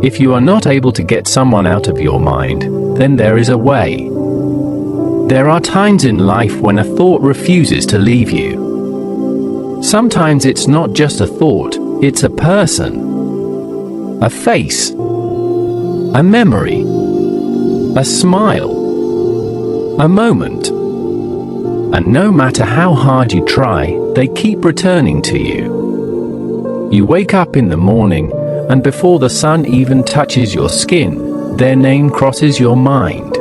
If you are not able to get someone out of your mind, then there is a way. There are times in life when a thought refuses to leave you. Sometimes it's not just a thought, it's a person, a face, a memory, a smile, a moment. And no matter how hard you try, they keep returning to you. You wake up in the morning, and before the sun even touches your skin, their name crosses your mind.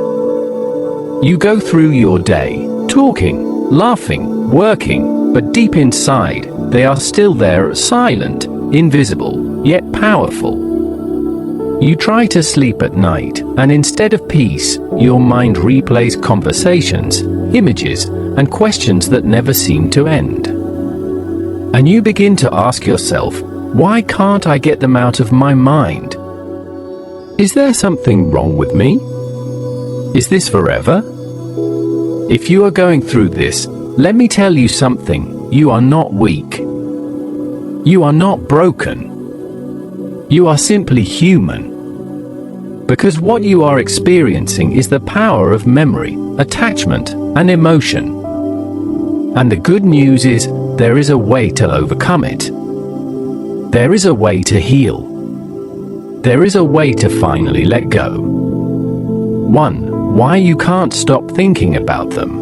You go through your day, talking, laughing, working, but deep inside, they are still there, silent, invisible, yet powerful. You try to sleep at night, and instead of peace, your mind replays conversations, images, and questions that never seem to end. And you begin to ask yourself, why can't I get them out of my mind? Is there something wrong with me? Is this forever? If you are going through this, let me tell you something, you are not weak. You are not broken. You are simply human. Because what you are experiencing is the power of memory, attachment, and emotion. And the good news is, there is a way to overcome it. There is a way to heal. There is a way to finally let go. 1. Why you can't stop thinking about them.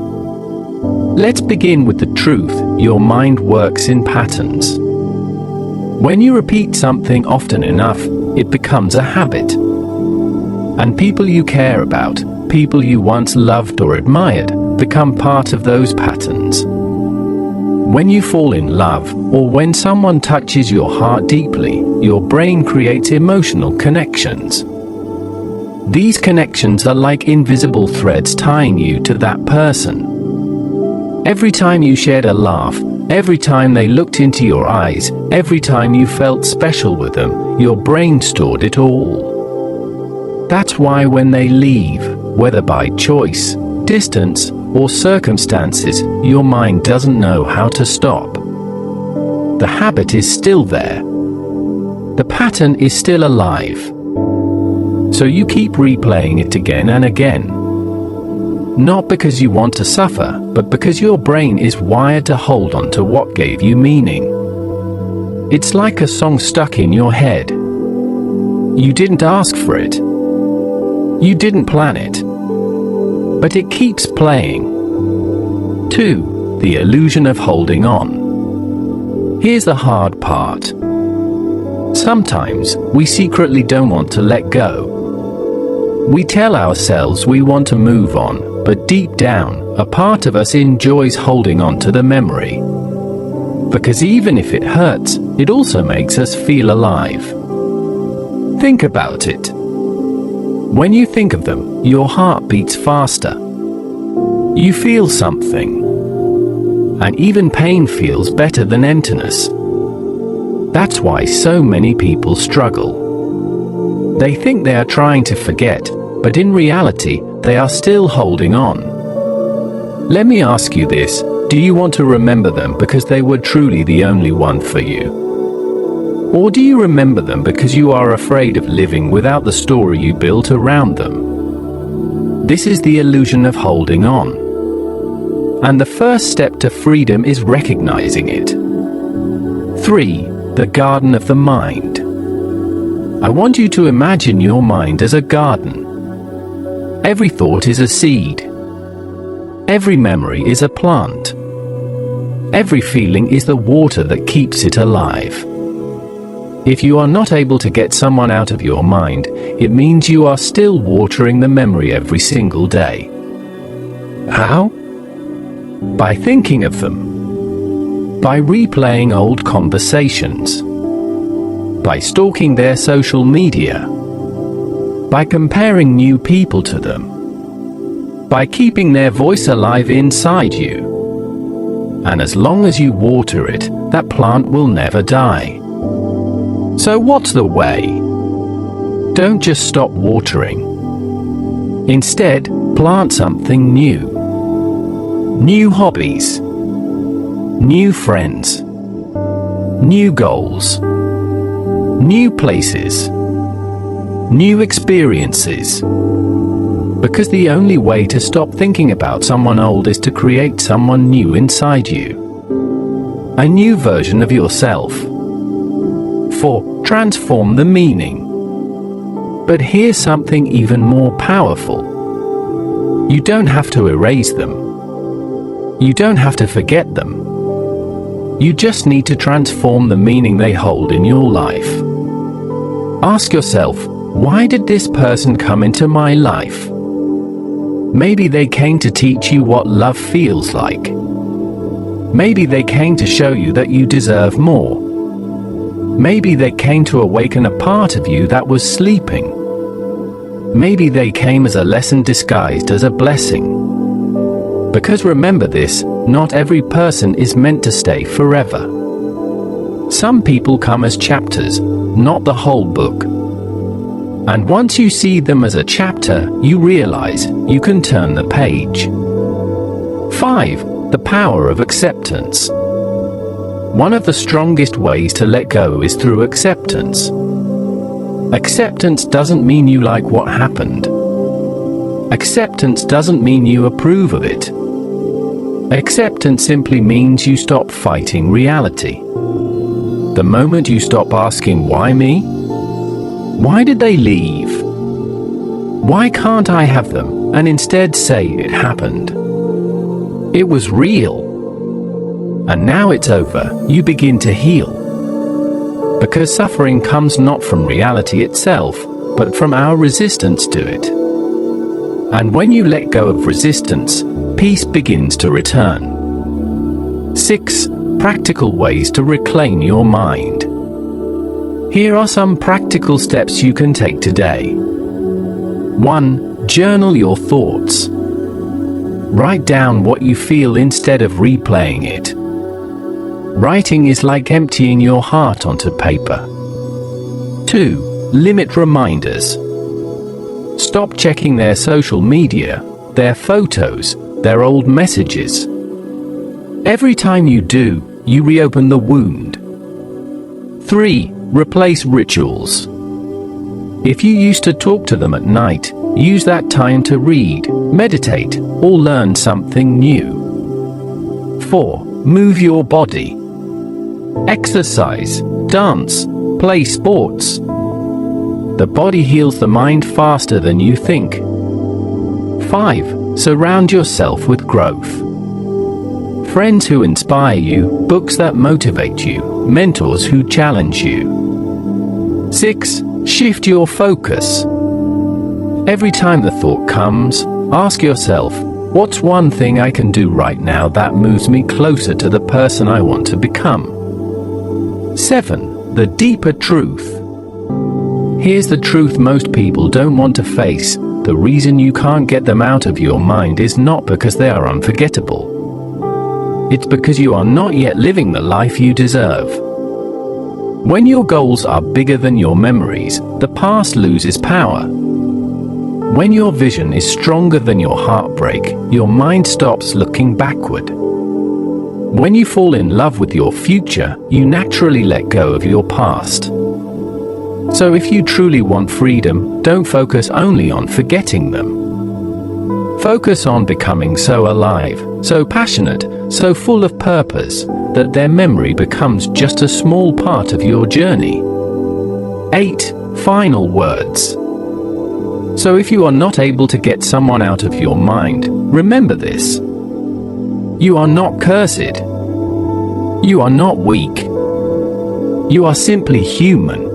Let's begin with the truth, your mind works in patterns. When you repeat something often enough, it becomes a habit. And people you care about, people you once loved or admired, become part of those patterns. When you fall in love, or when someone touches your heart deeply, your brain creates emotional connections. These connections are like invisible threads tying you to that person. Every time you shared a laugh, every time they looked into your eyes, every time you felt special with them, your brain stored it all. That's why when they leave, whether by choice, distance, or circumstances, your mind doesn't know how to stop. The habit is still there. The pattern is still alive. So you keep replaying it again and again. Not because you want to suffer, but because your brain is wired to hold on to what gave you meaning. It's like a song stuck in your head. You didn't ask for it. You didn't plan it. But it keeps playing. 2. The illusion of holding on. Here's the hard part. Sometimes, we secretly don't want to let go. We tell ourselves we want to move on, but deep down, a part of us enjoys holding on to the memory. Because even if it hurts, it also makes us feel alive. Think about it. When you think of them, your heart beats faster. You feel something. And even pain feels better than emptiness. That's why so many people struggle. They think they are trying to forget, but in reality, they are still holding on. Let me ask you this, do you want to remember them because they were truly the only one for you? Or do you remember them because you are afraid of living without the story you built around them? This is the illusion of holding on. And the first step to freedom is recognizing it. 3. The garden of the mind. I want you to imagine your mind as a garden. Every thought is a seed. Every memory is a plant. Every feeling is the water that keeps it alive. If you are not able to get someone out of your mind, it means you are still watering the memory every single day. How? By thinking of them. By replaying old conversations. By stalking their social media. By comparing new people to them. By keeping their voice alive inside you. And as long as you water it, that plant will never die. So what's the way? Don't just stop watering. Instead, plant something new. New hobbies. New friends. New goals. New places. new experiences. Because the only way to stop thinking about someone old is to create someone new inside you. A new version of yourself. 4. Transform the meaning. But here's something even more powerful. You don't have to erase them. You don't have to forget them. You just need to transform the meaning they hold in your life. Ask yourself, why did this person come into my life? Maybe they came to teach you what love feels like. Maybe they came to show you that you deserve more. Maybe they came to awaken a part of you that was sleeping. Maybe they came as a lesson disguised as a blessing. Because remember this, not every person is meant to stay forever. Some people come as chapters, not the whole book. And once you see them as a chapter, you realize you can turn the page. 5. The power of acceptance. One of the strongest ways to let go is through acceptance. Acceptance doesn't mean you like what happened. Acceptance doesn't mean you approve of it. Acceptance simply means you stop fighting reality. The moment you stop asking, why me? Why did they leave? Why can't I have them? And instead say it happened. It was real. And now it's over, you begin to heal. Because suffering comes not from reality itself, but from our resistance to it. And when you let go of resistance, peace begins to return. 6. Practical ways to reclaim your mind. Here are some practical steps you can take today. 1. Journal your thoughts. Write down what you feel instead of replaying it. Writing is like emptying your heart onto paper. 2. Limit reminders. Stop checking their social media, their photos, their old messages. Every time you do, you reopen the wound. 3. Replace rituals. If you used to talk to them at night, use that time to read, meditate, or learn something new. 4. Move your body. Exercise, dance, play sports. The body heals the mind faster than you think. 5. Surround yourself with growth. Friends who inspire you, books that motivate you, mentors who challenge you. 6. Shift your focus. Every time the thought comes, ask yourself, what's one thing I can do right now that moves me closer to the person I want to become? 7. The deeper truth. Here's the truth most people don't want to face. The reason you can't get them out of your mind is not because they are unforgettable. It's because you are not yet living the life you deserve. When your goals are bigger than your memories, the past loses power. When your vision is stronger than your heartbreak, your mind stops looking backward. When you fall in love with your future, you naturally let go of your past. So if you truly want freedom, don't focus only on forgetting them. Focus on becoming so alive, so passionate, so full of purpose, that their memory becomes just a small part of your journey. 8. Final words. So if you are not able to get someone out of your mind, remember this. You are not cursed. You are not weak. You are simply human.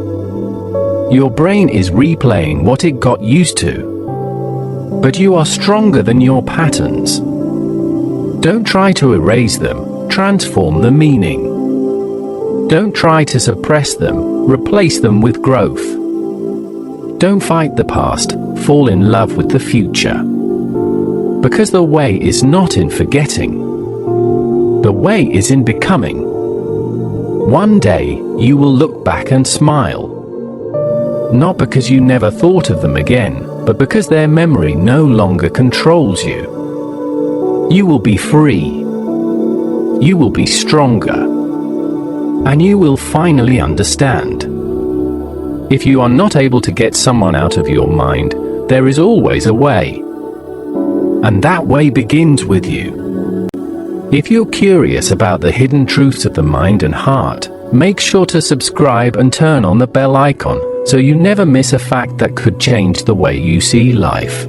Your brain is replaying what it got used to. But you are stronger than your patterns. Don't try to erase them, transform the meaning. Don't try to suppress them, replace them with growth. Don't fight the past, fall in love with the future. Because the way is not in forgetting. The way is in becoming. One day, you will look back and smile. Not because you never thought of them again, but because their memory no longer controls you. You will be free. You will be stronger. And you will finally understand. If you are not able to get someone out of your mind, there is always a way. And that way begins with you. If you're curious about the hidden truths of the mind and heart, make sure to subscribe and turn on the bell icon so you never miss a fact that could change the way you see life.